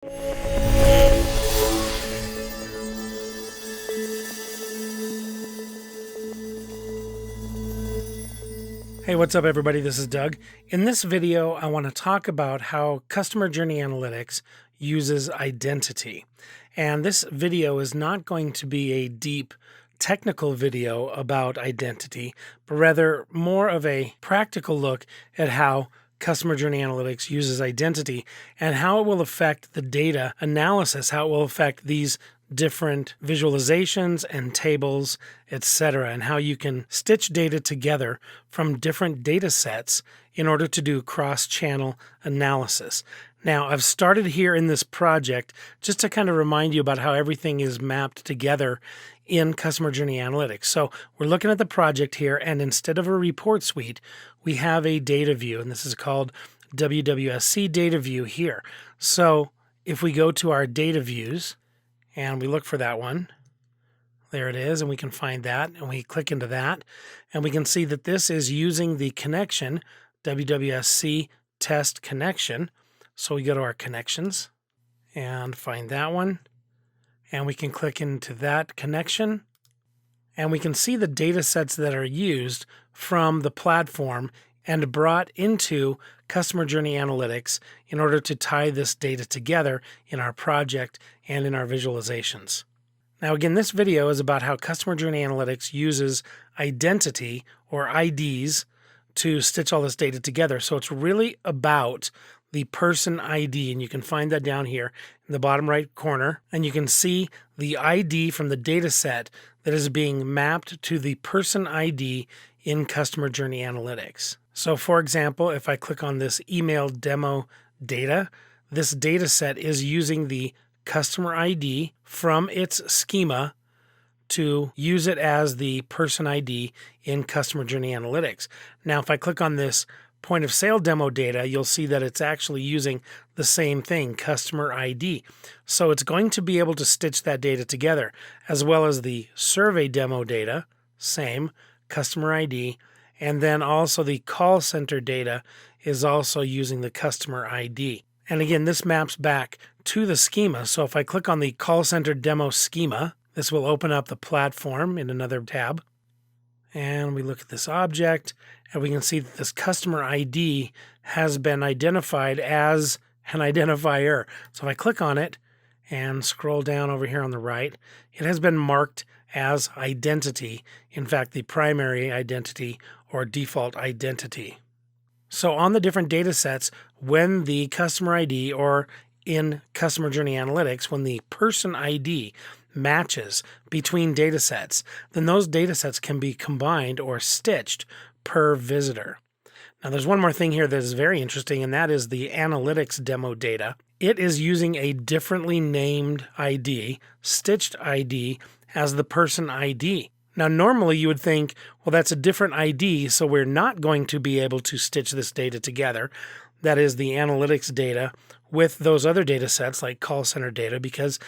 Hey, what's up everybody? This is Doug. In this video, I want to talk about how Customer Journey Analytics uses identity. And this video is not going to be a deep technical video about identity, but rather more of a practical look at how Customer Journey Analytics uses identity and how it will affect the data analysis, how it will affect these different visualizations and tables, etc., and how you can stitch data together from different data sets in order to do cross-channel analysis. Now, I've started here in this project just to kind of remind you about how everything is mapped together in Customer Journey Analytics. So we're looking at the project here, and instead of a report suite, we have a data view, and this is called WWSC Data View here. So if we go to our data views, and we look for that one, there it is, and we can find that, and we click into that, and we can see that this is using the connection, WWSC test connection. So we go to our connections and find that one, and we can click into that connection, and we can see the data sets that are used from the platform and brought into Customer Journey Analytics in order to tie this data together in our project and in our visualizations. Now again, this video is about how Customer Journey Analytics uses identity or IDs to stitch all this data together. So it's really about the person ID, and you can find that down here in the bottom right corner, and you can see the ID from the data set that is being mapped to the person ID in Customer Journey Analytics. So for example, if I click on this email demo data, this data set is using the customer ID from its schema to use it as the person ID in Customer Journey Analytics. Now, if I click on this point of sale demo data, you'll see that it's actually using the same thing, customer ID. So it's going to be able to stitch that data together, as well as the survey demo data, same, customer ID, and then also the call center data is also using the customer ID. And again, this maps back to the schema. So if I click on the call center demo schema, this will open up the platform in another tab. And we look at this object, and we can see that this customer ID has been identified as an identifier. So if I click on it and scroll down over here on the right, it has been marked as identity. In fact, the primary identity or default identity. So on the different data sets, when the customer ID or in Customer Journey Analytics, when the person ID matches between data sets, then those data sets can be combined or stitched per visitor. Now there's one more thing here that is very interesting, and that is the analytics demo data. It is using a differently named ID, stitched ID, as the person ID. Now normally you would think, well, that's a different ID, so we're not going to be able to stitch this data together. That is the analytics data with those other data sets like call center data, because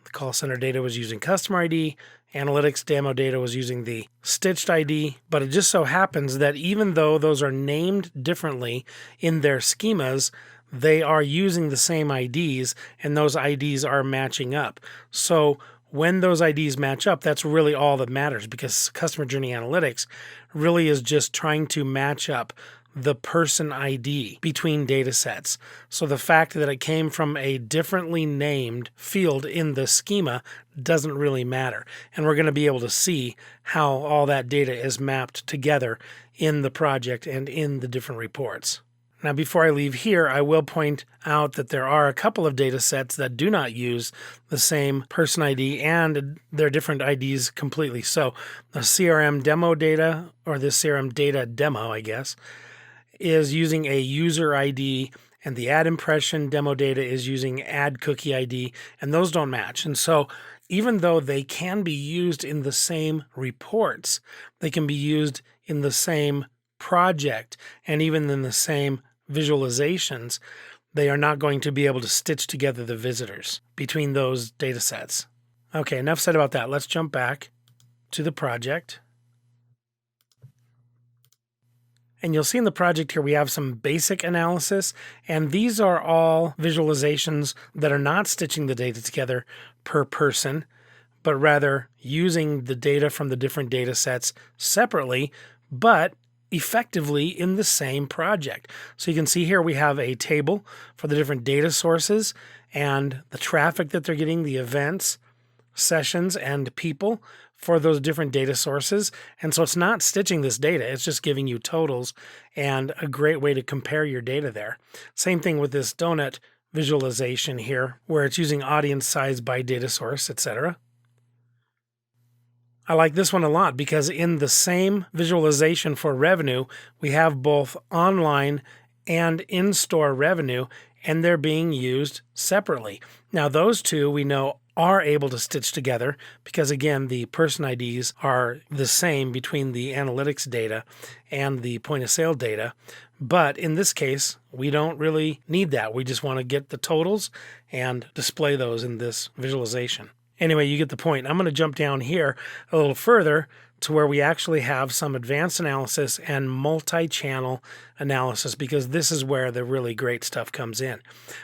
the call center data was using customer ID, analytics demo data was using the stitched ID, but it just so happens that even though those are named differently in their schemas, they are using the same IDs, and those IDs are matching up. So when those IDs match up, that's really all that matters, because Customer Journey Analytics really is just trying to match up the person ID between data sets. So the fact that it came from a differently named field in the schema doesn't really matter. And we're going to be able to see how all that data is mapped together in the project and in the different reports. Now, before I leave here, I will point out that there are a couple of data sets that do not use the same person ID, and they're different IDs completely. So the CRM demo data, or the CRM data demo, I guess, is using a user ID, and the ad impression demo data is using ad cookie ID, and those don't match. And so even though they can be used in the same reports, they can be used in the same project and even in the same visualizations, they are not going to be able to stitch together the visitors between those data sets. Okay, enough said about that. Let's jump back to the project. And you'll see in the project here we have some basic analysis, and these are all visualizations that are not stitching the data together per person, but rather using the data from the different data sets separately, but effectively in the same project. So you can see here we have a table for the different data sources and the traffic that they're getting, the events, sessions, and people for those different data sources. And so it's not stitching this data, it's just giving you totals and a great way to compare your data there. Same thing with this donut visualization here, where it's using audience size by data source, etc. I like this one a lot because in the same visualization for revenue, we have both online and in-store revenue, and they're being used separately. Now, those two we know are able to stitch together because, again, the person IDs are the same between the analytics data and the point of sale data. But in this case, we don't really need that. We just want to get the totals and display those in this visualization. Anyway, you get the point. I'm going to jump down here a little further to where we actually have some advanced analysis and multi-channel analysis, because this is where the really great stuff comes in,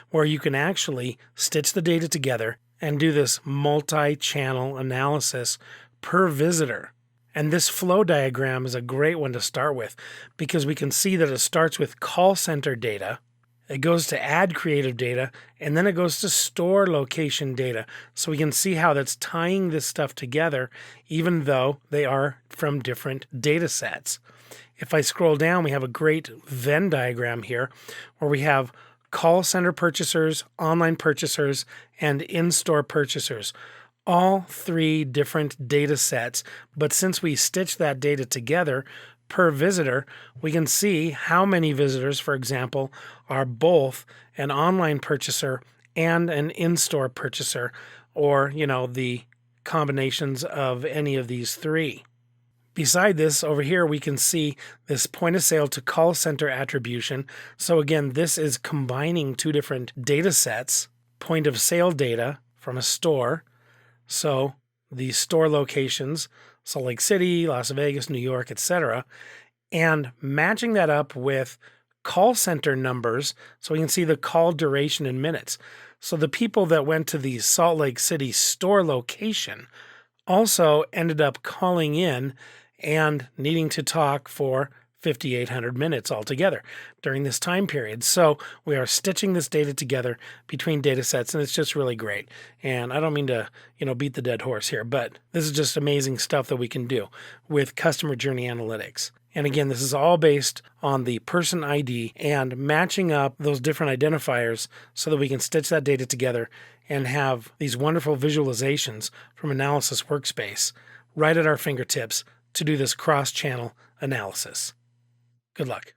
where you can actually stitch the data together and do this multi-channel analysis per visitor. And this flow diagram is a great one to start with because we can see that it starts with call center data, it goes to ad creative data, and then it goes to store location data. So we can see how that's tying this stuff together, even though they are from different data sets. If I scroll down, we have a great Venn diagram here where we have call center purchasers, online purchasers, and in-store purchasers. All three different data sets, but since we stitch that data together per visitor, we can see how many visitors, for example, are both an online purchaser and an in-store purchaser, or, the combinations of any of these three. Beside this, over here, we can see this point of sale to call center attribution. So again, this is combining two different data sets, point of sale data from a store. So the store locations, Salt Lake City, Las Vegas, New York, etc., and matching that up with call center numbers so we can see the call duration in minutes. So the people that went to the Salt Lake City store location also ended up calling in and needing to talk for 5,800 minutes altogether during this time period. So we are stitching this data together between data sets, and it's just really great. And I don't mean to, beat the dead horse here, but this is just amazing stuff that we can do with customer journey analytics. And again, this is all based on the person ID and matching up those different identifiers so that we can stitch that data together and have these wonderful visualizations from Analysis Workspace right at our fingertips to do this cross-channel analysis. Good luck.